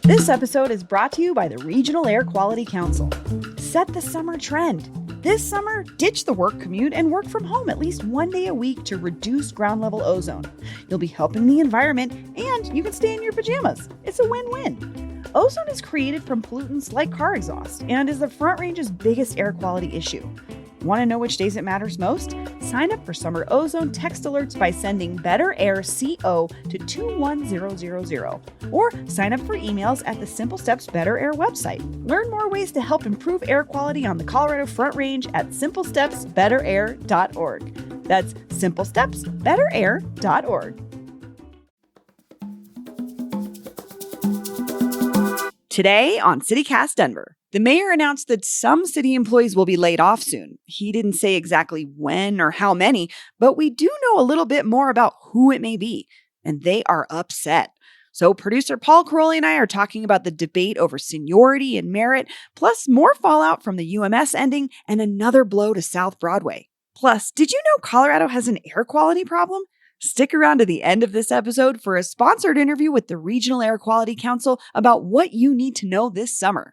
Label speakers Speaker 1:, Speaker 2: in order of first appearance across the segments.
Speaker 1: This episode is brought to you by the Regional Air Quality Council. Set the summer trend. This summer, ditch the work commute and work from home at least one day a week to reduce ground level ozone. You'll be helping the environment and you can stay in your pajamas. It's a win-win. Ozone is created from pollutants like car exhaust and is the Front Range's biggest air quality issue. Want to know which days it matters most? Sign up for summer ozone text alerts by sending Better Air CO to 21000 or sign up for emails at the Simple Steps Better Air website. Learn more ways to help improve air quality on the Colorado Front Range at simplestepsbetterair.org. That's simplestepsbetterair.org. Today on CityCast Denver, the mayor announced that some city employees will be laid off soon. He didn't say exactly when or how many, but we do know a little bit more about who it may be, and they are upset. So producer Paul Caroli and I are talking about the debate over seniority and merit, plus more fallout from the UMS ending and another blow to South Broadway. Plus, did you know Colorado has an air quality problem? Stick around to the end of this episode for a sponsored interview with the Regional Air Quality Council about what you need to know this summer.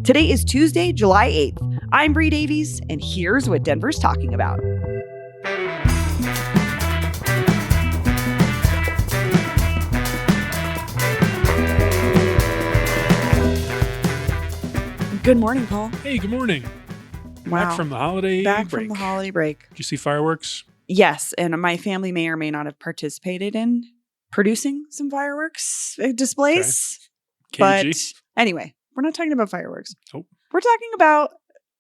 Speaker 1: Today is Tuesday, July 8th. I'm Bree Davies, and here's what Denver's talking about. Good morning, Paul.
Speaker 2: Hey, good morning.
Speaker 1: Wow.
Speaker 2: Back from the holiday break.
Speaker 1: From the holiday break.
Speaker 2: Did you see fireworks?
Speaker 1: Yes, and my family may or may not have participated in producing some fireworks displays.
Speaker 2: Okay.
Speaker 1: But anyway, we're not talking about fireworks.
Speaker 2: Oh.
Speaker 1: We're talking about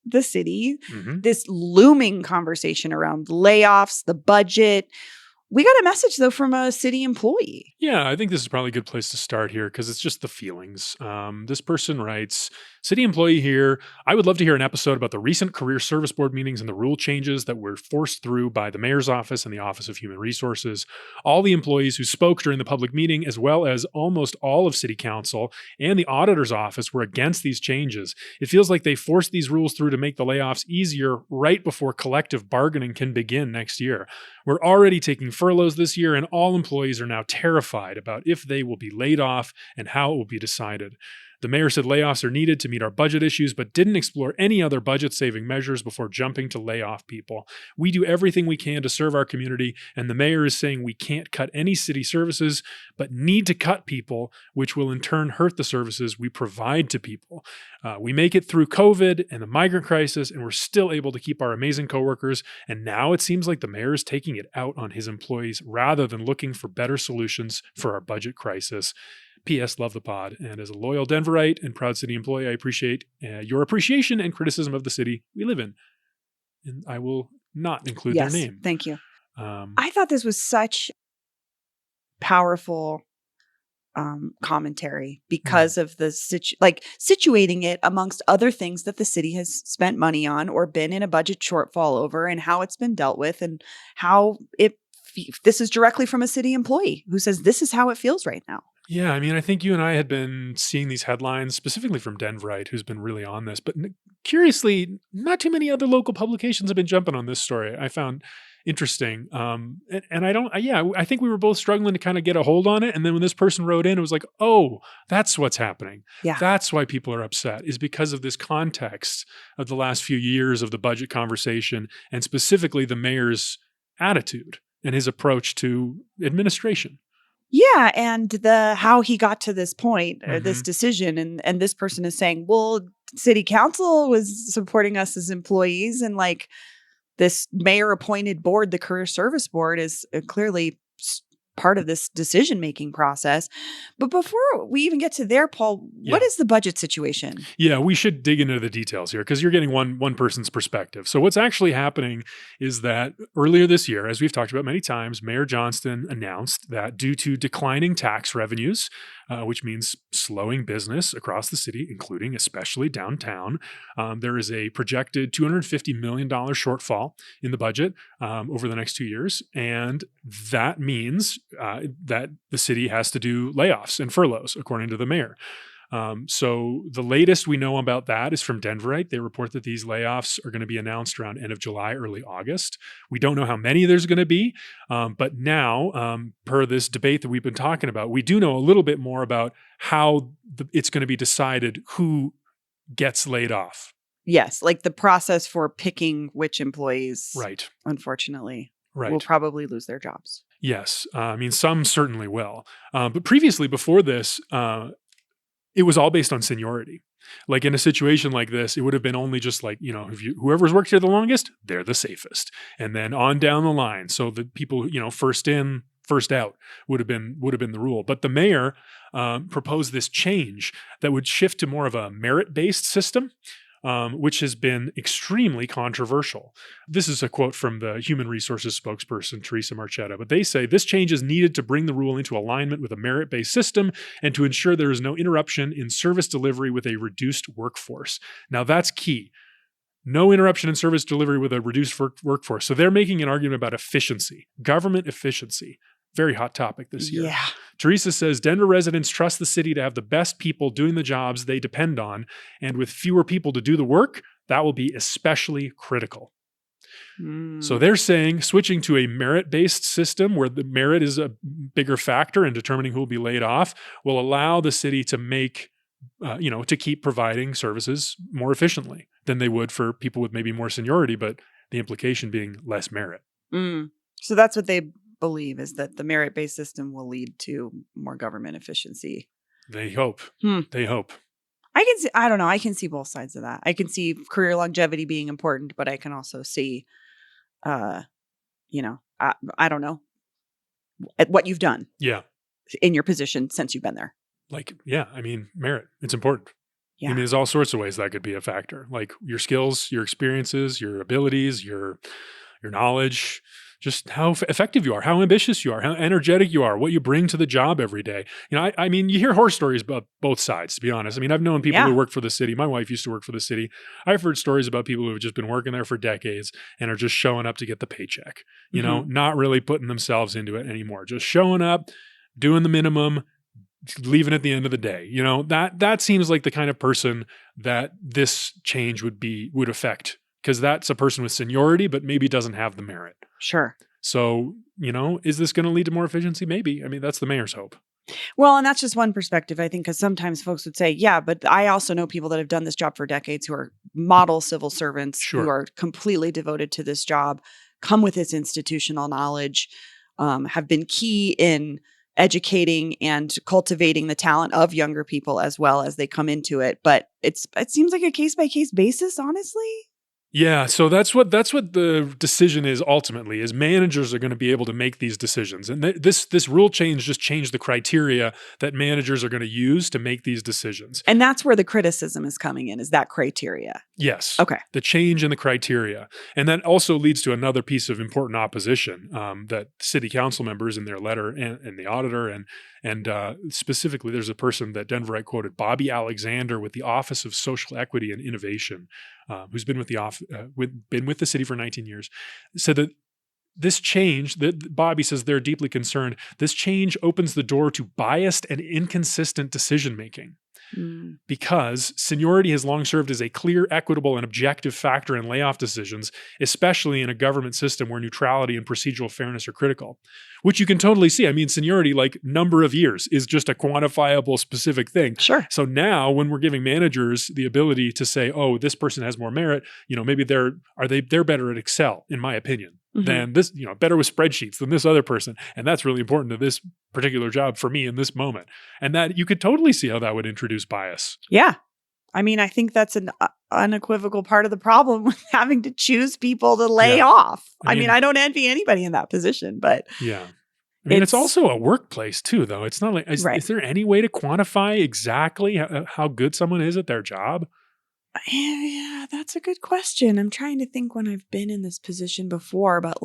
Speaker 1: the city, this looming conversation around layoffs, the budget. We got a message, though, from a city employee.
Speaker 2: Yeah, I think this is probably a good place to start here because it's just the feelings. This person writes, city employee here, I would love to hear an episode about the recent career service board meetings and the rule changes that were forced through by the mayor's office and the Office of Human Resources. All the employees who spoke during the public meeting, as well as almost all of city council and the auditor's office, were against these changes. It feels like they forced these rules through to make the layoffs easier right before collective bargaining can begin next year. We're already taking furloughs this year, and all employees are now terrified about if they will be laid off and how it will be decided. The mayor said layoffs are needed to meet our budget issues, but didn't explore any other budget-saving measures before jumping to lay off people. We do everything we can to serve our community, and the mayor is saying we can't cut any city services, but need to cut people, which will in turn hurt the services we provide to people. We make it through COVID and the migrant crisis, and we're still able to keep our amazing coworkers, and now it seems like the mayor is taking it out on his employees rather than looking for better solutions for our budget crisis. P.S. Love the pod. And as a loyal Denverite and proud city employee, I appreciate your appreciation and criticism of the city we live in. And I will not include their name.
Speaker 1: Thank you. I thought this was such powerful commentary because of the situating it amongst other things that the city has spent money on or been in a budget shortfall over, and how it's been dealt with, and how this is directly from a city employee who says this is how it feels right now.
Speaker 2: Yeah, I mean, I think you and I had been seeing these headlines, specifically from Denverite, who's been really on this. But curiously, not too many other local publications have been jumping on this story. I found interesting. I think we were both struggling to kind of get a hold on it. And then when this person wrote in, it was like, oh, that's what's happening.
Speaker 1: Yeah.
Speaker 2: That's why people are upset, is because of this context of the last few years of the budget conversation, and specifically the mayor's attitude and his approach to administration.
Speaker 1: Yeah, and how he got to this point, or this decision, and this person is saying, well, city council was supporting us as employees, and like this mayor-appointed board, the career service board, is clearly part of this decision-making process. But before we even get to there, Paul, what is the budget situation?
Speaker 2: Yeah, we should dig into the details here because you're getting one person's perspective. So what's actually happening is that earlier this year, as we've talked about many times, Mayor Johnston announced that due to declining tax revenues, which means slowing business across the city, including especially downtown, there is a projected $250 million shortfall in the budget over the next 2 years. And that means that the city has to do layoffs and furloughs, according to the mayor. So the latest we know about that is from Denverite. They report that these layoffs are going to be announced around end of July, early August. We don't know how many there's going to be, but now, per this debate that we've been talking about, we do know a little bit more about how it's going to be decided who gets laid off.
Speaker 1: Yes, like the process for picking which employees,
Speaker 2: Right.
Speaker 1: unfortunately,
Speaker 2: Right.
Speaker 1: will probably lose their jobs.
Speaker 2: Yes. I mean, some certainly will. But previously, before this, it was all based on seniority. Like in a situation like this, it would have been only just like, whoever's worked here the longest, they're the safest. And then on down the line. So the people, first in, first out would have been the rule. But the mayor proposed this change that would shift to more of a merit-based system, which has been extremely controversial. This is a quote from the human resources spokesperson, Teresa Marchetta, but they say this change is needed to bring the rule into alignment with a merit-based system and to ensure there is no interruption in service delivery with a reduced workforce. Now that's key. No interruption in service delivery with a reduced workforce. So they're making an argument about efficiency, government efficiency. Very hot topic this year.
Speaker 1: Yeah.
Speaker 2: Teresa says Denver residents trust the city to have the best people doing the jobs they depend on, and with fewer people to do the work, that will be especially critical. So they're saying switching to a merit-based system where the merit is a bigger factor in determining who will be laid off will allow the city to make, to keep providing services more efficiently than they would for people with maybe more seniority, but the implication being less merit.
Speaker 1: So that's what they believe, is that the merit-based system will lead to more government efficiency.
Speaker 2: They hope. They hope.
Speaker 1: I don't know. I can see both sides of that. I can see career longevity being important, but I can also see, I don't know, at what you've done.
Speaker 2: Yeah.
Speaker 1: In your position since you've been there.
Speaker 2: Merit. It's important.
Speaker 1: Yeah.
Speaker 2: I mean, there's all sorts of ways that could be a factor, like your skills, your experiences, your abilities, your knowledge, just how effective you are, how ambitious you are, how energetic you are, what you bring to the job every day. I mean, you hear horror stories about both sides, to be honest. I mean, I've known people who work for the city. My wife used to work for the city. I've heard stories about people who have just been working there for decades and are just showing up to get the paycheck, not really putting themselves into it anymore, just showing up, doing the minimum, leaving at the end of the day. That seems like the kind of person that this change would affect, because that's a person with seniority, but maybe doesn't have the merit.
Speaker 1: Sure.
Speaker 2: So, is this going to lead to more efficiency? Maybe. I mean, that's the mayor's hope.
Speaker 1: Well, and that's just one perspective, I think, because sometimes folks would say, yeah, but I also know people that have done this job for decades who are model civil servants, who are completely devoted to this job, come with this institutional knowledge, have been key in educating and cultivating the talent of younger people as well as they come into it. But it seems like a case-by-case basis, honestly.
Speaker 2: Yeah, so that's what the decision is ultimately, is managers are going to be able to make these decisions. And this rule change just changed the criteria that managers are going to use to make these decisions.
Speaker 1: And that's where the criticism is coming in, is that criteria.
Speaker 2: Yes.
Speaker 1: Okay.
Speaker 2: The change in the criteria. And that also leads to another piece of important opposition that city council members in their letter and the auditor and specifically there's a person that Denverite quoted, Bobby Alexander with the Office of Social Equity and Innovation, who's been with the city for 19 years, said that this change, that Bobby says they're deeply concerned, this change opens the door to biased and inconsistent decision-making. Because seniority has long served as a clear, equitable, and objective factor in layoff decisions, especially in a government system where neutrality and procedural fairness are critical, which you can totally see. I mean, seniority, like number of years, is just a quantifiable, specific thing.
Speaker 1: Sure.
Speaker 2: So now when we're giving managers the ability to say, oh, this person has more merit, maybe they're better at Excel, in my opinion, than this, better with spreadsheets than this other person. And that's really important to this particular job for me in this moment. And that you could totally see how that would introduce bias.
Speaker 1: Yeah. I mean, I think that's an unequivocal part of the problem with having to choose people to lay off. I mean, I don't envy anybody in that position, but
Speaker 2: yeah. I mean, it's also a workplace too, though. It's not like, is there any way to quantify exactly how good someone is at their job?
Speaker 1: Yeah, that's a good question. I'm trying to think when I've been in this position before, but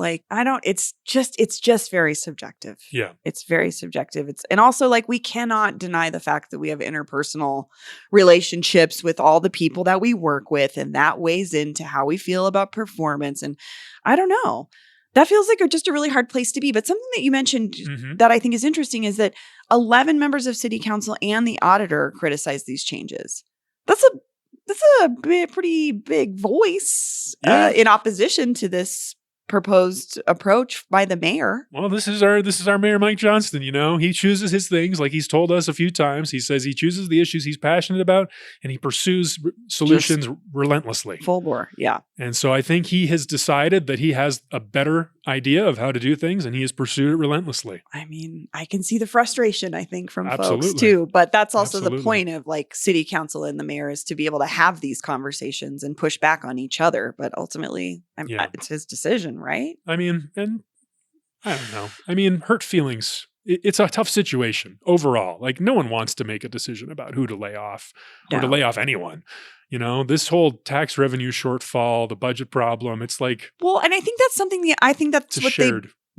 Speaker 1: it's just very subjective.
Speaker 2: Yeah.
Speaker 1: It's very subjective. And also we cannot deny the fact that we have interpersonal relationships with all the people that we work with, and that weighs into how we feel about performance. And I don't know. That feels like just a really hard place to be. But something that you mentioned that I think is interesting is that 11 members of city council and the auditor criticized these changes. That's a pretty big voice in opposition to this proposed approach by the mayor.
Speaker 2: Well, this is our Mayor Mike Johnston. He chooses his things, like he's told us a few times. He says he chooses the issues he's passionate about, and he pursues solutions relentlessly.
Speaker 1: Full bore, yeah.
Speaker 2: And so I think he has decided that he has a better idea of how to do things, and he has pursued it relentlessly.
Speaker 1: I mean, I can see the frustration, I think, from folks too. But that's also the point of city council and the mayor is to be able to have these conversations and push back on each other. But ultimately, it's his decision, right?
Speaker 2: I mean, and I don't know. I mean, hurt feelings. It's a tough situation overall. No one wants to make a decision about who to lay off or to lay off anyone. This whole tax revenue shortfall, the budget problem, it's
Speaker 1: well, and I think that's something that's what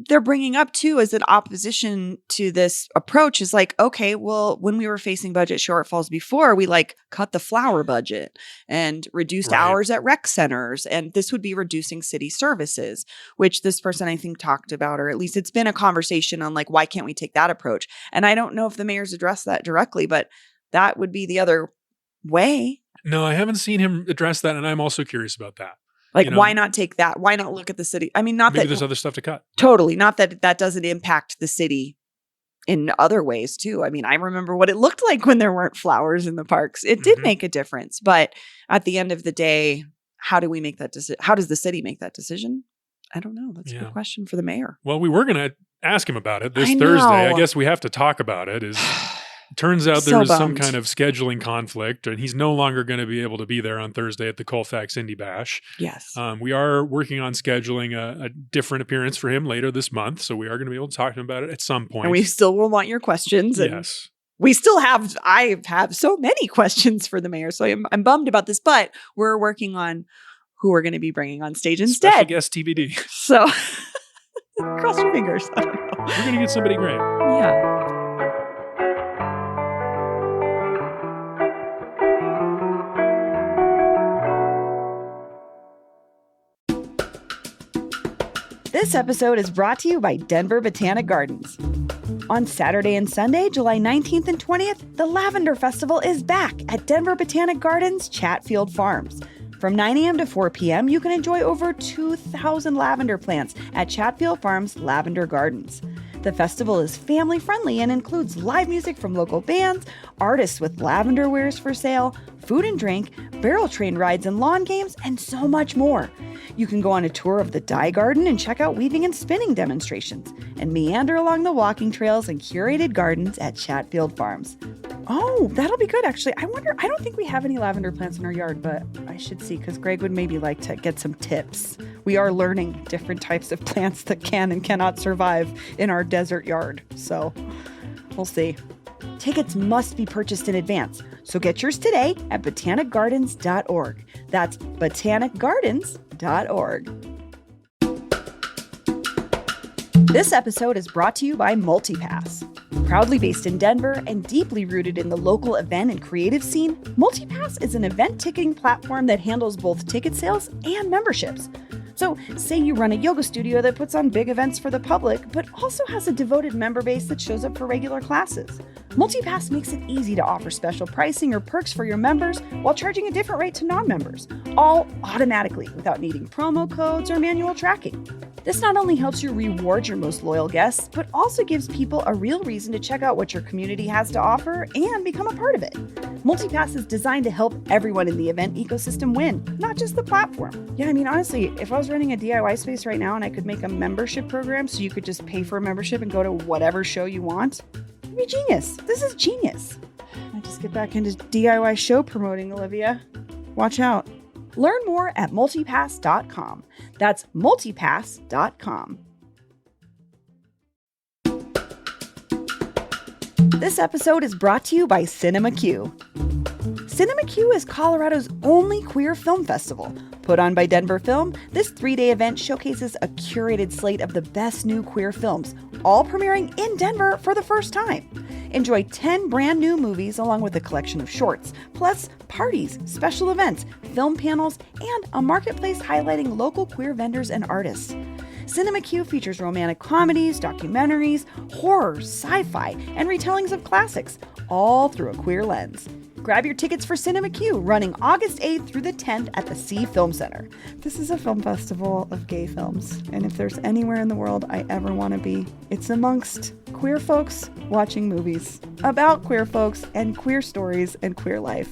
Speaker 1: they're bringing up too as an opposition to this approach is okay, well, when we were facing budget shortfalls before, we cut the flower budget and reduced hours at rec centers. And this would be reducing city services, which this person I think talked about, or at least it's been a conversation on why can't we take that approach? And I don't know if the mayor's addressed that directly, but that would be the other way.
Speaker 2: No, I haven't seen him address that. And I'm also curious about that.
Speaker 1: Why not take that? Why not look at the city? I mean, maybe
Speaker 2: there's other stuff to cut.
Speaker 1: Totally. Not that doesn't impact the city in other ways too. I mean, I remember what it looked like when there weren't flowers in the parks. It did make a difference. But at the end of the day, how do we make that decision? How does the city make that decision? I don't know. That's a good question for the mayor.
Speaker 2: Well, we were going to ask him about it this Thursday. I guess we have to talk about it. Turns out there was some kind of scheduling conflict, and he's no longer going to be able to be there on Thursday at the Colfax Indie Bash.
Speaker 1: Yes.
Speaker 2: We are working on scheduling a different appearance for him later this month, so we are going to be able to talk to him about it at some point.
Speaker 1: And we still will want your questions.
Speaker 2: Yes.
Speaker 1: I have so many questions for the mayor, so I'm bummed about this, but we're working on who we're going to be bringing on stage instead.
Speaker 2: Special guest TBD.
Speaker 1: So cross your fingers. I don't know.
Speaker 2: We're going to get somebody great.
Speaker 1: Yeah. This episode is brought to you by Denver Botanic Gardens. On Saturday and Sunday, July 19th and 20th, the Lavender Festival is back at Denver Botanic Gardens, Chatfield Farms. From 9 a.m. to 4 p.m., you can enjoy over 2,000 lavender plants at Chatfield Farms Lavender Gardens. The festival is family-friendly and includes live music from local bands, artists with lavender wares for sale, food and drink, barrel train rides and lawn games, and so much more. You can go on a tour of the dye garden and check out weaving and spinning demonstrations, and meander along the walking trails and curated gardens at Chatfield Farms. Oh, that'll be good, actually. I don't think we have any lavender plants in our yard, but I should see, because Greg would maybe like to get some tips. We are learning different types of plants that can and cannot survive in our desert yard, so we'll see. Tickets must be purchased in advance, so get yours today at botanicgardens.org. That's botanicgardens.org. This episode is brought to you by MultiPass. Proudly based in Denver and deeply rooted in the local event and creative scene, MultiPass is an event ticketing platform that handles both ticket sales and memberships. So, say you run a yoga studio that puts on big events for the public, but also has a devoted member base that shows up for regular classes. MultiPass makes it easy to offer special pricing or perks for your members while charging a different rate to non-members, all automatically without needing promo codes or manual tracking. This not only helps you reward your most loyal guests, but also gives people a real reason to check out what your community has to offer and become a part of it. MultiPass is designed to help everyone in the event ecosystem win, not just the platform. Yeah, I mean, honestly, if I was running a DIY space right now and I could make a membership program so you could just pay for a membership and go to whatever show you want, it'd be genius. This is genius. I just get back into DIY show promoting, Olivia. Watch out. Learn more at multipass.com. That's multipass.com. This episode is brought to you by Cinema Q. Cinema Q is Colorado's only queer film festival. Put on by Denver Film, this 3-day event showcases a curated slate of the best new queer films, all premiering in Denver for the first time. Enjoy 10 brand new movies along with a collection of shorts, plus parties, special events, film panels, and a marketplace highlighting local queer vendors and artists. Cinema Q features romantic comedies, documentaries, horror, sci-fi, and retellings of classics, all through a queer lens. Grab your tickets for Cinema Q, running August 8th through the 10th at the Sea Film Center. This is a film festival of gay films, and if there's anywhere in the world I ever want to be, it's amongst queer folks watching movies about queer folks and queer stories and queer life.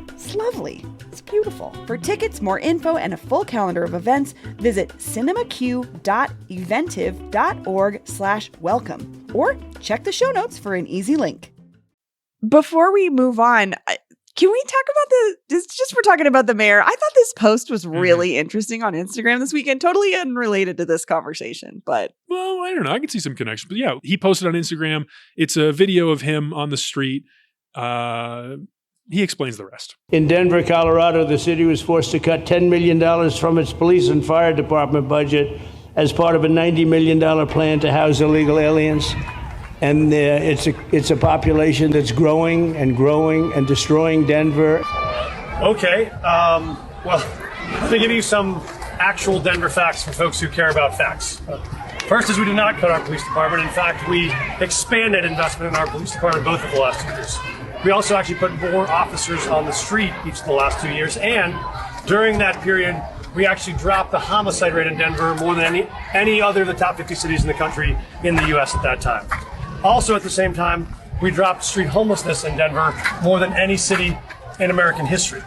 Speaker 1: It's lovely. It's beautiful. For tickets, more info, and a full calendar of events, visit cinemaq.eventive.org/welcome or check the show notes for an easy link. Before we move on, can we talk about we're talking about the mayor. I thought this post was really interesting on Instagram this weekend, totally unrelated to this conversation, but.
Speaker 2: Well, I don't know. I can see some connection, but yeah, he posted on Instagram. It's a video of him on the street. He explains the rest.
Speaker 3: In Denver, Colorado, the city was forced to cut $10 million from its police and fire department budget as part of a $90 million plan to house illegal aliens. And it's a population that's growing and destroying Denver.
Speaker 4: Okay, well, let me give you some actual Denver facts for folks who care about facts. First is we did not cut our police department. In fact, we expanded investment in our police department both of the last 2 years. We also actually put more officers on the street each of the last 2 years. And during that period, we actually dropped the homicide rate in Denver more than any other of the top 50 cities in the country in the U.S. at that time. Also, at the same time, we dropped street homelessness in Denver more than any city in American history.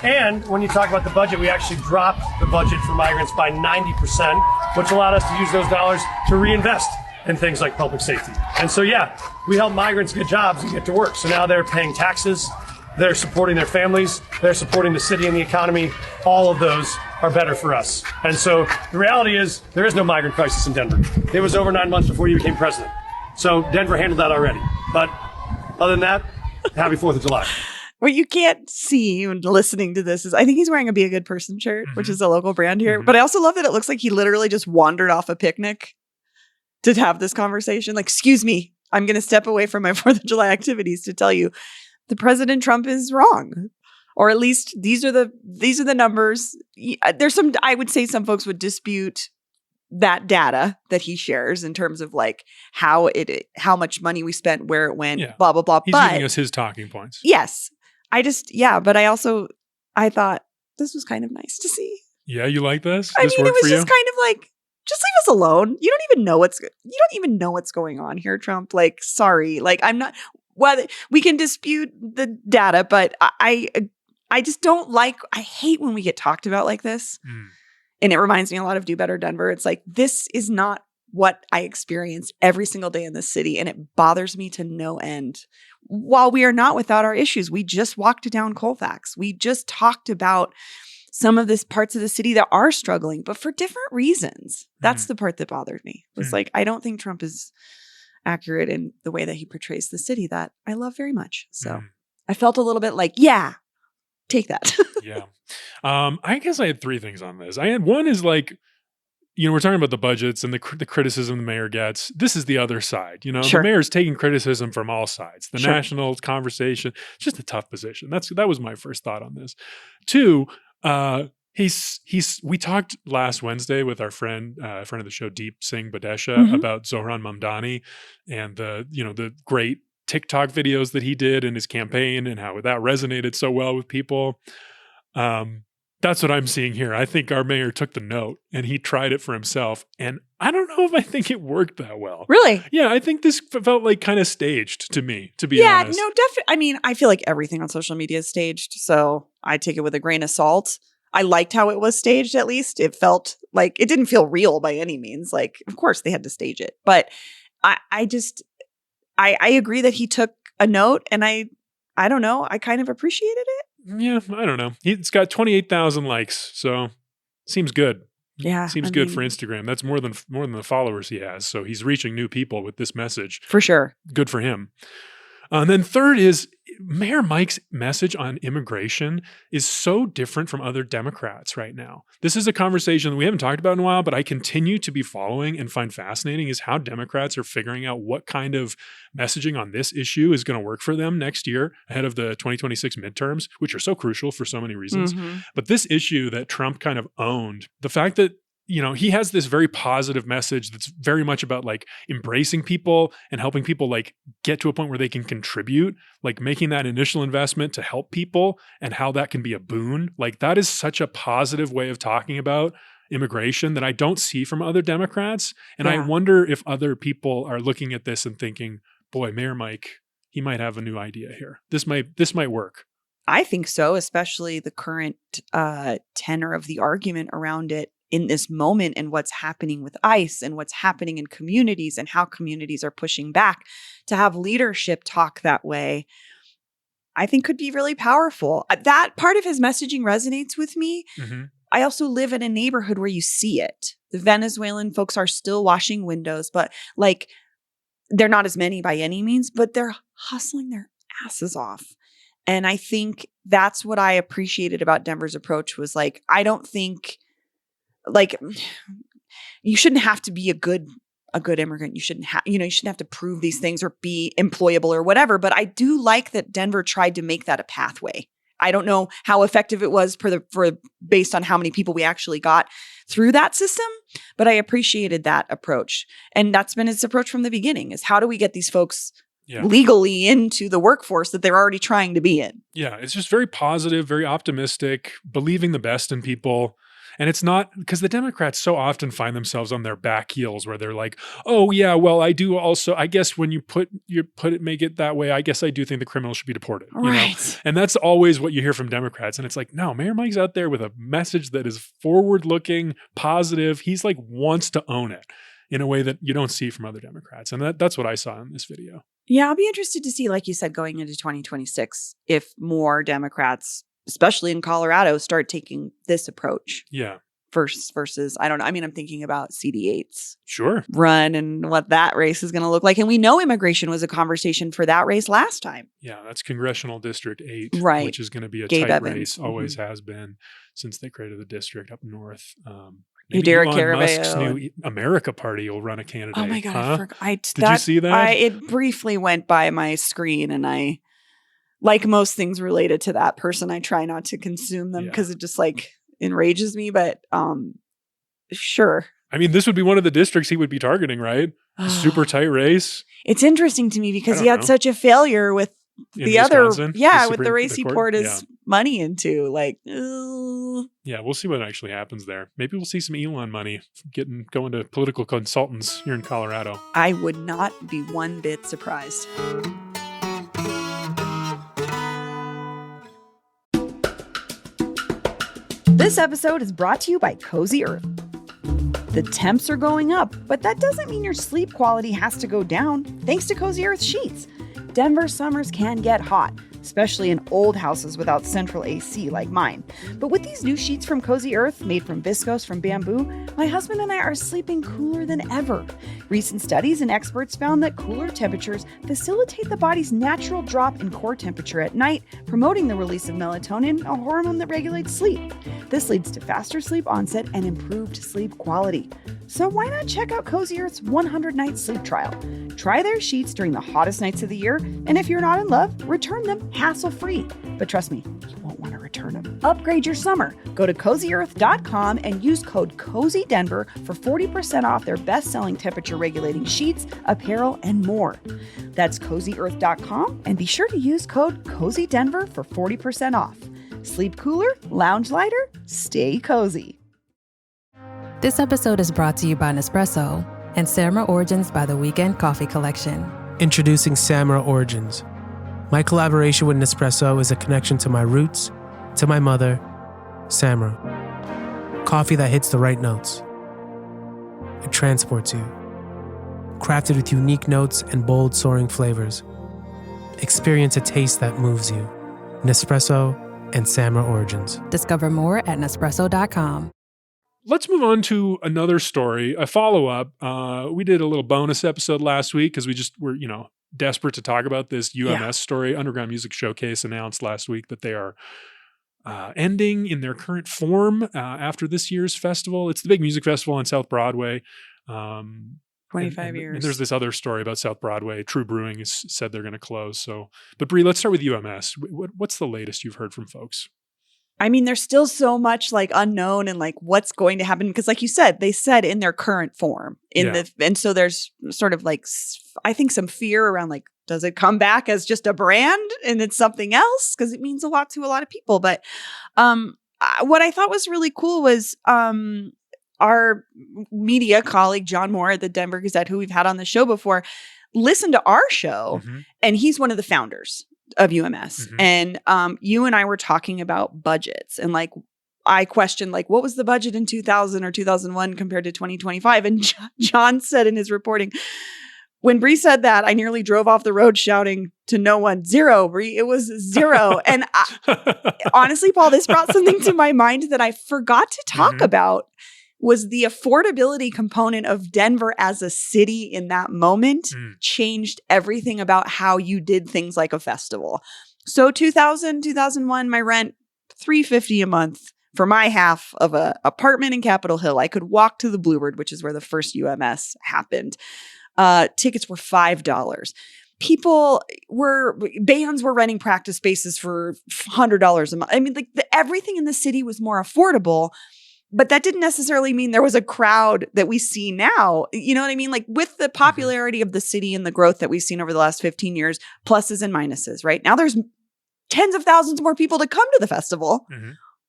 Speaker 4: And when you talk about the budget, we actually dropped the budget for migrants by 90%, which allowed us to use those dollars to reinvest in things like public safety. And so, yeah, we help migrants get jobs and get to work. So now they're paying taxes, they're supporting their families, they're supporting the city and the economy. All of those are better for us. And so the reality is there is no migrant crisis in Denver. It was over 9 months before you became president. So Denver handled that already. But other than that, happy 4th of July.
Speaker 1: What you can't see when listening to this is I think he's wearing a Be a Good Person shirt, which is a local brand here. But I also love that it looks like he literally just wandered off a picnic to have this conversation. Like, excuse me, I'm going to step away from my 4th of July activities to tell you the President Trump is wrong. Or at least these are the numbers. There's some, I would say some folks would dispute that data that he shares in terms of like how much money we spent, where it went, blah, blah, blah.
Speaker 2: He's giving us his talking points.
Speaker 1: Yes. But I thought this was kind of nice to see.
Speaker 2: Yeah, you like this?
Speaker 1: I mean, it was just kind of like, just leave us alone. You don't even know what's going on here, Trump. Like, sorry. Like, I'm not, well, we can dispute the data, but I just don't like, I hate when we get talked about like this. And it reminds me a lot of Do Better Denver. It's like, this is not what I experience every single day in this city. And it bothers me to no end. While we are not without our issues, we just walked down Colfax. We just talked about some of this parts of the city that are struggling, but for different reasons. That's the part that bothered me. It was like, I don't think Trump is accurate in the way that he portrays the city that I love very much. So I felt a little bit like, yeah, take that.
Speaker 2: Yeah. I guess I had 3 things on this. I had one is like, we're talking about the budgets and the criticism the mayor gets. This is the other side. The mayor's taking criticism from all sides. The national conversation, just a tough position. That was my first thought on this. 2, we talked last Wednesday with our friend of the show, Deep Singh Badesha, about Zohran Mamdani and the great TikTok videos that he did in his campaign and how that resonated so well with people. That's what I'm seeing here. I think our mayor took the note and he tried it for himself. And I don't know if I think it worked that well.
Speaker 1: Really?
Speaker 2: Yeah, I think this felt like kind of staged to me, to be honest.
Speaker 1: Yeah, no, definitely. I mean, I feel like everything on social media is staged. So I take it with a grain of salt. I liked how it was staged, at least. It felt like it didn't feel real by any means. Like, of course, they had to stage it. But I agree that he took a note and I don't know. I kind of appreciated it.
Speaker 2: Yeah, I don't know. It's got 28,000 likes, so seems good.
Speaker 1: Yeah,
Speaker 2: seems good for Instagram. That's more than the followers he has. So he's reaching new people with this message.
Speaker 1: For sure.
Speaker 2: Good for him. And then third is Mayor Mike's message on immigration is so different from other Democrats right now. This is a conversation that we haven't talked about in a while, but I continue to be following and find fascinating is how Democrats are figuring out what kind of messaging on this issue is going to work for them next year ahead of the 2026 midterms, which are so crucial for so many reasons. But this issue that Trump kind of owned, the fact that he has this very positive message that's very much about like embracing people and helping people like get to a point where they can contribute, like making that initial investment to help people and how that can be a boon. Like that is such a positive way of talking about immigration that I don't see from other Democrats. And I wonder if other people are looking at this and thinking, boy, Mayor Mike, he might have a new idea here. This might work.
Speaker 1: I think so, especially the current tenor of the argument around it in this moment and what's happening with ICE and what's happening in communities and how communities are pushing back. To have leadership talk that way, I think could be really powerful. That part of his messaging resonates with me.
Speaker 2: Mm-hmm.
Speaker 1: I also live in a neighborhood where you see it. The Venezuelan folks are still washing windows, but like they're not as many by any means, but they're hustling their asses off. And I think that's what I appreciated about Denver's approach was like, I don't think like you shouldn't have to be a good immigrant. You shouldn't have, you shouldn't have to prove these things or be employable or whatever. But I do like that Denver tried to make that a pathway. I don't know how effective it was for based on how many people we actually got through that system, but I appreciated that approach. And that's been its approach from the beginning is how do we get these folks legally into the workforce that they're already trying to be in?
Speaker 2: Yeah, it's just very positive, very optimistic, believing the best in people. And it's not because the Democrats so often find themselves on their back heels where they're like, oh yeah, well, I do also, I guess when you make it that way, I guess I do think the criminals should be deported.
Speaker 1: Right.
Speaker 2: And that's always what you hear from Democrats. And it's like, no, Mayor Mike's out there with a message that is forward looking, positive. He's like wants to own it in a way that you don't see from other Democrats. And that's what I saw in this video.
Speaker 1: Yeah, I'll be interested to see, like you said, going into 2026, if more Democrats, especially in Colorado, start taking this approach.
Speaker 2: Yeah.
Speaker 1: Versus, I don't know. I mean, I'm thinking about CD8's run and what that race is going to look like. And we know immigration was a conversation for that race last time.
Speaker 2: Yeah, that's Congressional District 8,
Speaker 1: right?
Speaker 2: Which is going to be a
Speaker 1: Gabe
Speaker 2: tight
Speaker 1: Evans.
Speaker 2: race, always has been since they created the district up north.
Speaker 1: Derek
Speaker 2: Musk's new America Party will run a candidate.
Speaker 1: Oh my God, I forgot.
Speaker 2: Did you see that?
Speaker 1: It briefly went by my screen, and I, like most things related to that person, I try not to consume them because it just like enrages me. But sure.
Speaker 2: I mean, this would be one of the districts he would be targeting, right? Super tight race.
Speaker 1: It's interesting to me because he had such a failure with the other, with the race he poured his money into. Like,
Speaker 2: yeah, we'll see what actually happens there. Maybe we'll see some Elon money going to political consultants here in Colorado.
Speaker 1: I would not be one bit surprised. This episode is brought to you by Cozy Earth. The temps are going up, but that doesn't mean your sleep quality has to go down thanks to Cozy Earth sheets. Denver summers can get hot, especially in old houses without central AC like mine. But with these new sheets from Cozy Earth, made from viscose from bamboo, my husband and I are sleeping cooler than ever. Recent studies and experts found that cooler temperatures facilitate the body's natural drop in core temperature at night, promoting the release of melatonin, a hormone that regulates sleep. This leads to faster sleep onset and improved sleep quality. So why not check out Cozy Earth's 100-night sleep trial? Try their sheets during the hottest nights of the year, and if you're not in love, return them hassle-free. But trust me, you won't want to return them. Upgrade your summer. Go to CozyEarth.com and use code COZYDenver for 40% off their best-selling temperature-regulating sheets, apparel, and more. That's CozyEarth.com, and be sure to use code COZYDenver for 40% off. Sleep cooler, lounge lighter, stay cozy.
Speaker 5: This episode is brought to you by Nespresso and Samra Origins by the Weekend Coffee Collection.
Speaker 6: Introducing Samra Origins. My collaboration with Nespresso is a connection to my roots, to my mother, Samra. Coffee that hits the right notes. It transports you. Crafted with unique notes and bold soaring flavors. Experience a taste that moves you. Nespresso and Samra Origins.
Speaker 5: Discover more at Nespresso.com.
Speaker 2: Let's move on to another story, a follow-up. We did a little bonus episode last week because we just were, desperate to talk about this UMS story. Underground Music Showcase announced last week that they are ending in their current form after this year's festival. It's the big music festival on South Broadway.
Speaker 1: 25 years.
Speaker 2: And there's this other story about South Broadway. True Brewing has said they're going to close. But Bree, let's start with UMS. What's the latest you've heard from folks?
Speaker 1: I mean, there's still so much like unknown and like what's going to happen. Because like you said, they said in their current form and so there's sort of like, I think some fear around like, does it come back as just a brand and it's something else? Because it means a lot to a lot of people. But what I thought was really cool was our media colleague, John Moore at the Denver Gazette, who we've had on the show before, listened to our show, and he's one of the founders of UMS. And you and I were talking about budgets, and like I questioned like what was the budget in 2000 or 2001 compared to 2025, and John said in his reporting, when Bree said that, I nearly drove off the road shouting to no one, "Zero, Bree, it was zero." And honestly, Paul, this brought something to my mind that I forgot to talk about, was the affordability component of Denver as a city in that moment changed everything about how you did things like a festival. So 2001, my rent, $350 a month for my half of an apartment in Capitol Hill. I could walk to the Bluebird, which is where the first UMS happened. Tickets were $5. Bands were renting practice spaces for $100 a month. I mean, like everything in the city was more affordable. But that didn't necessarily mean there was a crowd that we see now. You know what I mean? Like with the popularity of the city and the growth that we've seen over the last 15 years, pluses and minuses, right? Now there's tens of thousands more people to come to the festival.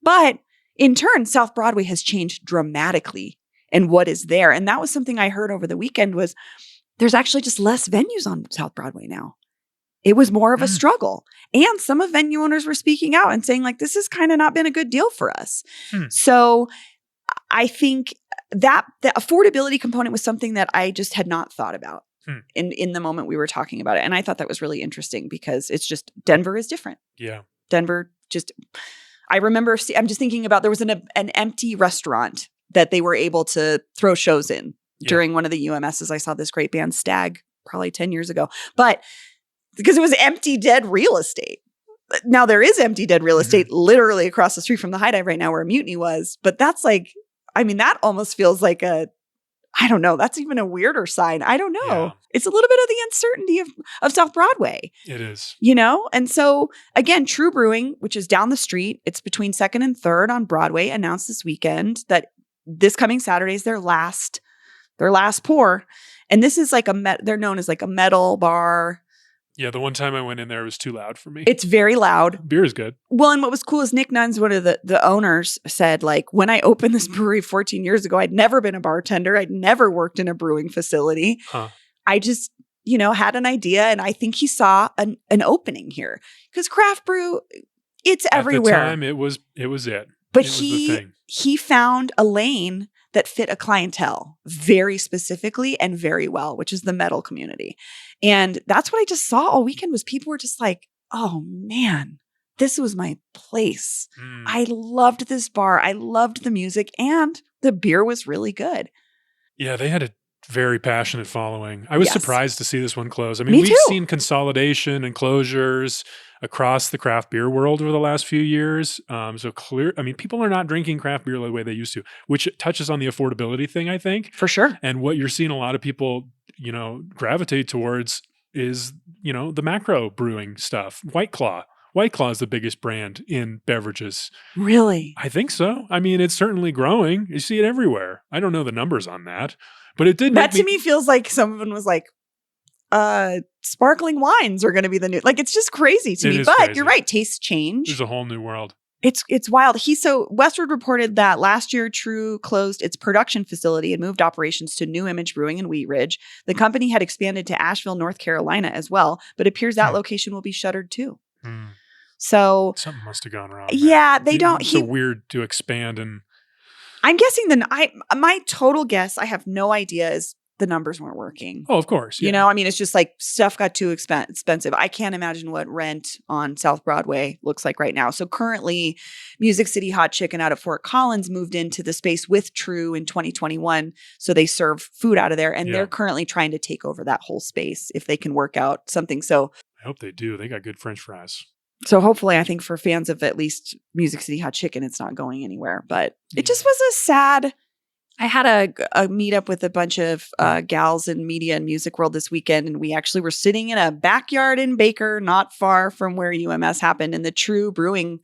Speaker 1: But in turn, South Broadway has changed dramatically in what is there. And that was something I heard over the weekend was there's actually just less venues on South Broadway now. It was more of a struggle. And some of venue owners were speaking out and saying like, this has kind of not been a good deal for us. So I think that the affordability component was something that I just had not thought about in the moment we were talking about it. And I thought that was really interesting because it's just, Denver is different.
Speaker 2: Yeah.
Speaker 1: Denver just, I remember, I'm just thinking about, there was an empty restaurant that they were able to throw shows in during one of the UMSs. I saw this great band Stag probably 10 years ago, but because it was empty, dead real estate. Now there is empty, dead real estate literally across the street from the High Dive right now where a Mutiny was. But that's like, I mean, that almost feels like I don't know. That's even a weirder sign. I don't know.
Speaker 2: Yeah.
Speaker 1: It's a little bit of the uncertainty of South Broadway.
Speaker 2: It is.
Speaker 1: You know? And so again, True Brewing, which is down the street, it's between 2nd and 3rd on Broadway, announced this weekend that this coming Saturday is their last pour. And this is like they're known as like a metal bar.
Speaker 2: Yeah, the one time I went in there, it was too loud for me.
Speaker 1: It's very loud.
Speaker 2: Beer is good.
Speaker 1: Well, and what was cool is Nick Nunn's, one of the owners, said, like, when I opened this brewery 14 years ago, I'd never been a bartender. I'd never worked in a brewing facility. I just, had an idea, and I think he saw an opening here. Because craft brew, it's everywhere.
Speaker 2: At the time, it was it.
Speaker 1: But
Speaker 2: it was the thing.
Speaker 1: He found a lane that fit a clientele very specifically and very well, which is the metal community. And that's what I just saw all weekend was people were just like, oh man, this was my place. I loved this bar. I loved the music and the beer was really good.
Speaker 2: Yeah, they had a very passionate following. I was surprised to see this one close. I mean,
Speaker 1: Me
Speaker 2: we've
Speaker 1: too.
Speaker 2: seen consolidation and closures across the craft beer world over the last few years. People are not drinking craft beer the way they used to, which touches on the affordability thing, I think.
Speaker 1: For sure.
Speaker 2: And what you're seeing a lot of people, gravitate towards is, the macro brewing stuff. White Claw. White Claw is the biggest brand in beverages.
Speaker 1: Really?
Speaker 2: I think so. I mean, it's certainly growing. You see it everywhere. I don't know the numbers on that, but it did.
Speaker 1: That to me feels like someone was like, sparkling wines are going to be the new, like, it's just crazy to me, but crazy. You're right. Tastes change.
Speaker 2: There's a whole new world.
Speaker 1: It's wild. Westward reported that last year True closed its production facility and moved operations to New Image Brewing in Wheat Ridge. The company had expanded to Asheville, North Carolina as well, but it appears that location will be shuttered too. So
Speaker 2: something must have gone wrong.
Speaker 1: Yeah, they don't.
Speaker 2: It's so weird to expand, and
Speaker 1: I'm guessing my total guess, I have no idea, is the numbers weren't working.
Speaker 2: Oh, of course. Yeah.
Speaker 1: I mean, it's just like stuff got too expensive. I can't imagine what rent on South Broadway looks like right now. So currently, Music City Hot Chicken out of Fort Collins moved into the space with True in 2021. So they serve food out of there, and they're currently trying to take over that whole space if they can work out something. So
Speaker 2: I hope they do. They got good French fries.
Speaker 1: So hopefully, I think for fans of at least Music City Hot Chicken, it's not going anywhere. But it just was a sad. I had a meetup with a bunch of gals in media and music world this weekend, and we actually were sitting in a backyard in Baker, not far from where UMS happened, and the True Brewing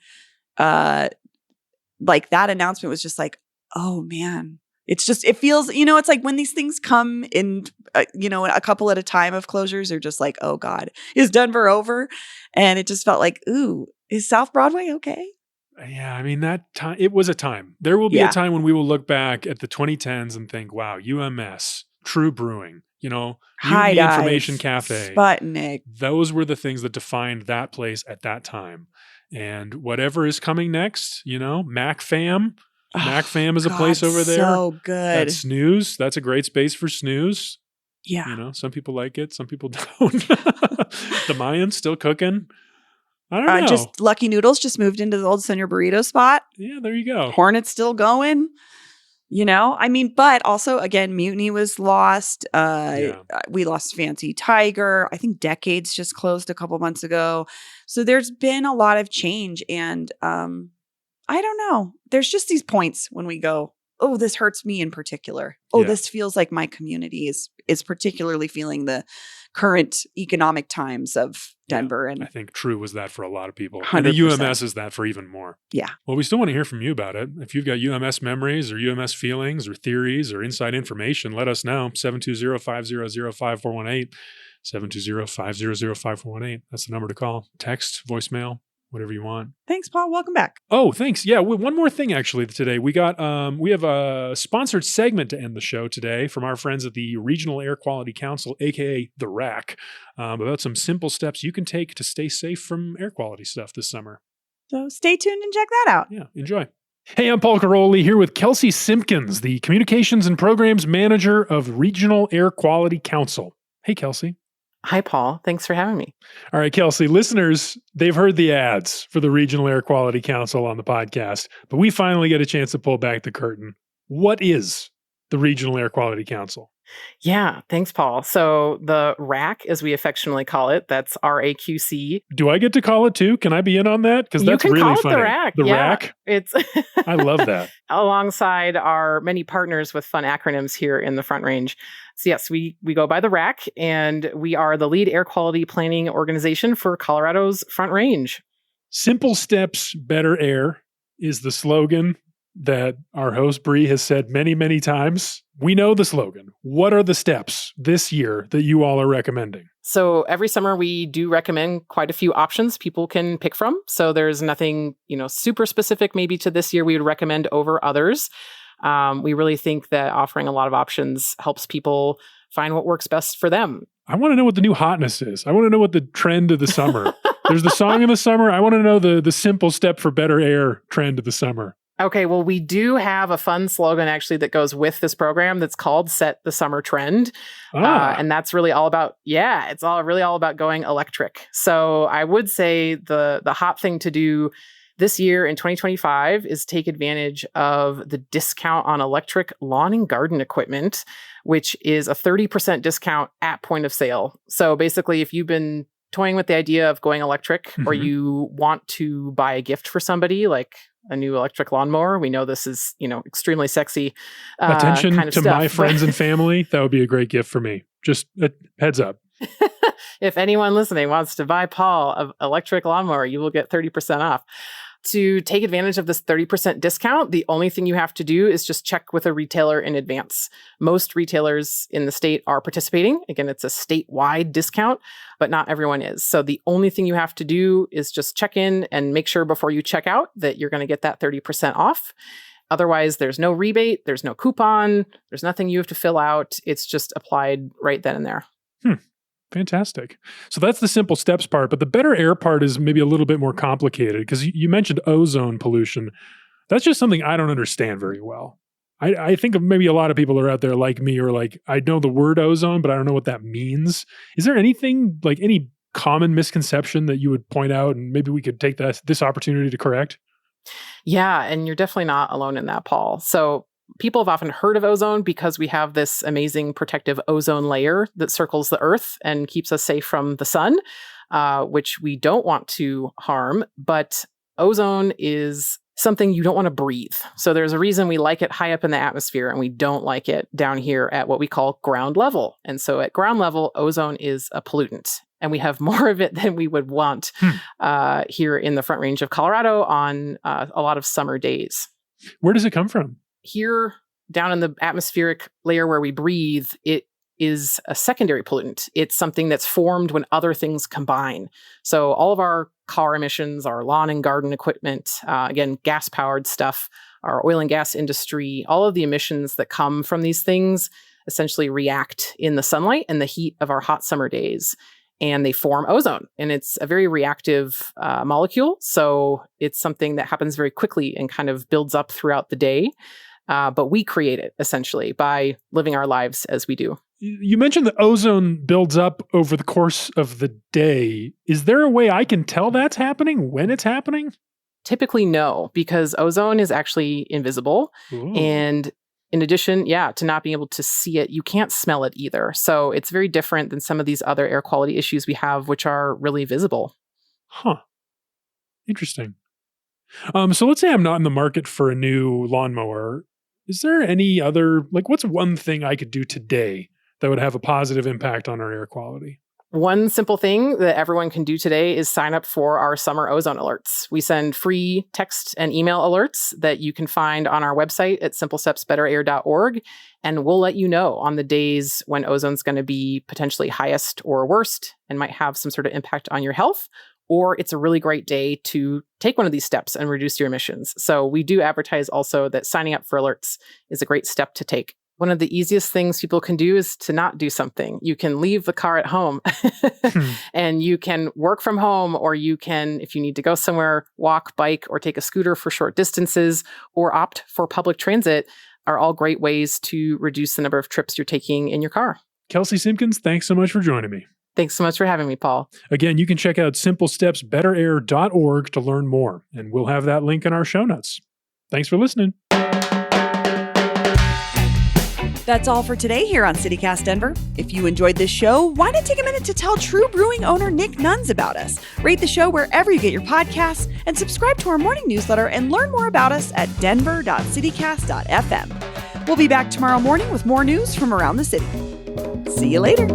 Speaker 1: like that announcement was just like, oh man, it feels, it's like when these things come in, a couple at a time of closures, they're just like, oh God, is Denver over? And it just felt like, ooh, is South Broadway okay?
Speaker 2: Yeah, I mean, that time, it was a time. There will be a time when we will look back at the 2010s and think, wow, UMS, True Brewing,
Speaker 1: High
Speaker 2: Mutiny
Speaker 1: Dive,
Speaker 2: Information Cafe.
Speaker 1: Sputnik.
Speaker 2: Those were the things that defined that place at that time. And whatever is coming next, Mac Fam. Mac Fam is a place over there.
Speaker 1: So good.
Speaker 2: That's Snooze. That's a great space for Snooze.
Speaker 1: Yeah.
Speaker 2: Some people like it. Some people don't. The Mayans still cooking. I don't know.
Speaker 1: Just Lucky Noodles just moved into the old Senor Burrito spot.
Speaker 2: Yeah, there you go.
Speaker 1: Hornet's still going. But also, again, Mutiny was lost. We lost Fancy Tiger. I think Decades just closed a couple months ago. So there's been a lot of change. And I don't know. There's just these points when we go, oh, this hurts me in particular. Oh, this feels like my community is particularly feeling the current economic times of Denver. And
Speaker 2: I think True was that for a lot of people.
Speaker 1: 100%.
Speaker 2: And the UMS is that for even more.
Speaker 1: Yeah.
Speaker 2: Well, we still want to hear from you about it. If you've got UMS memories or UMS feelings or theories or inside information, let us know. 720-500-5418. 720-500-5418. That's the number to call. Text, voicemail, whatever you want.
Speaker 1: Thanks, Paul. Welcome back.
Speaker 2: Oh, thanks. Yeah, one more thing actually today. We have a sponsored segment to end the show today from our friends at the Regional Air Quality Council, aka the RAC, about some simple steps you can take to stay safe from air quality stuff this summer.
Speaker 1: So stay tuned and check that out.
Speaker 2: Yeah, enjoy. Hey, I'm Paul Caroli here with Kelsey Simpkins, the Communications and Programs Manager of Regional Air Quality Council. Hey, Kelsey.
Speaker 7: Hi, Paul. Thanks for having me.
Speaker 2: All right, Kelsey, listeners, they've heard the ads for the Regional Air Quality Council on the podcast, but we finally get a chance to pull back the curtain. What is the Regional Air Quality Council?
Speaker 7: Yeah, thanks, Paul. So the RAC, as we affectionately call it, that's RAQC.
Speaker 2: Do I get to call it too? Can I be in on that? Because that's really funny.
Speaker 7: The RAC.
Speaker 2: The RAC?
Speaker 7: It's
Speaker 2: I love that.
Speaker 7: Alongside our many partners with fun acronyms here in the Front Range. So yes, we go by the RAC, and we are the lead air quality planning organization for Colorado's Front Range.
Speaker 2: Simple steps, better air is the slogan that our host Bree has said many, many times. We know the slogan. What are the steps this year that you all are recommending?
Speaker 7: So every summer we do recommend quite a few options people can pick from. So there's nothing, super specific maybe to this year we would recommend over others. We really think that offering a lot of options helps people find what works best for them.
Speaker 2: I want to know what the new hotness is. I want to know what the trend of the summer. There's the song of the summer. I want to know the simple step for better air trend of the summer.
Speaker 7: Okay, well, we do have a fun slogan actually that goes with this program that's called Set the Summer Trend. And that's really all about, it's really all about going electric. So I would say the hot thing to do this year in 2025 is take advantage of the discount on electric lawn and garden equipment, which is a 30% discount at point of sale. So basically, if you've been toying with the idea of going electric, or you want to buy a gift for somebody, like a new electric lawnmower. We know this is, extremely sexy.
Speaker 2: Attention
Speaker 7: kind of
Speaker 2: to
Speaker 7: stuff.
Speaker 2: my friends and family. That would be a great gift for me. Just a heads up.
Speaker 7: If anyone listening wants to buy Paul an electric lawnmower, you will get 30% off. To take advantage of this 30% discount, the only thing you have to do is just check with a retailer in advance. Most retailers in the state are participating. Again, it's a statewide discount, but not everyone is. So the only thing you have to do is just check in and make sure before you check out that you're going to get that 30% off. Otherwise, there's no rebate, there's no coupon, there's nothing you have to fill out. It's just applied right then and there.
Speaker 2: Fantastic. So that's the simple steps part, but the better air part is maybe a little bit more complicated because you mentioned ozone pollution. That's just something I don't understand very well. I think maybe a lot of people are out there like me or like, I know the word ozone, but I don't know what that means. Is there anything, like any common misconception that you would point out and maybe we could take this opportunity to correct?
Speaker 7: Yeah, and you're definitely not alone in that, Paul. So people have often heard of ozone because we have this amazing protective ozone layer that circles the Earth and keeps us safe from the sun, which we don't want to harm. But ozone is something you don't want to breathe. So there's a reason we like it high up in the atmosphere and we don't like it down here at what we call ground level. And so at ground level, ozone is a pollutant. And we have more of it than we would want here in the Front Range of Colorado on a lot of summer days.
Speaker 2: Where does it come from?
Speaker 7: Here, down in the atmospheric layer where we breathe, it is a secondary pollutant. It's something that's formed when other things combine. So all of our car emissions, our lawn and garden equipment, again, gas-powered stuff, our oil and gas industry, all of the emissions that come from these things essentially react in the sunlight and the heat of our hot summer days. And they form ozone. And it's a very reactive molecule. So it's something that happens very quickly and kind of builds up throughout the day. But we create it essentially by living our lives as we do.
Speaker 2: You mentioned the ozone builds up over the course of the day. Is there a way I can tell that's happening when it's happening?
Speaker 7: Typically, no, because ozone is actually invisible.
Speaker 2: Ooh.
Speaker 7: And in addition, to not being able to see it, you can't smell it either. So it's very different than some of these other air quality issues we have, which are really visible.
Speaker 2: Huh. Interesting. So let's say I'm not in the market for a new lawnmower. Is there any other, what's one thing I could do today that would have a positive impact on our air quality?
Speaker 7: One simple thing that everyone can do today is sign up for our summer ozone alerts. We send free text and email alerts that you can find on our website at simplestepsbetterair.org. And we'll let you know on the days when ozone's going to be potentially highest or worst and might have some sort of impact on your health. Or it's a really great day to take one of these steps and reduce your emissions. So we do advertise also that signing up for alerts is a great step to take. One of the easiest things people can do is to not do something. You can leave the car at home and you can work from home, or you can, if you need to go somewhere, walk, bike, or take a scooter for short distances, or opt for public transit are all great ways to reduce the number of trips you're taking in your car.
Speaker 2: Kelsey Simpkins, thanks so much for joining me.
Speaker 7: Thanks so much for having me, Paul.
Speaker 2: Again, you can check out simplestepsbetterair.org to learn more, and we'll have that link in our show notes. Thanks for listening.
Speaker 1: That's all for today here on CityCast Denver. If you enjoyed this show, why not take a minute to tell True Brewing owner Nick Nuns about us? Rate the show wherever you get your podcasts, and subscribe to our morning newsletter and learn more about us at denver.citycast.fm. We'll be back tomorrow morning with more news from around the city. See you later.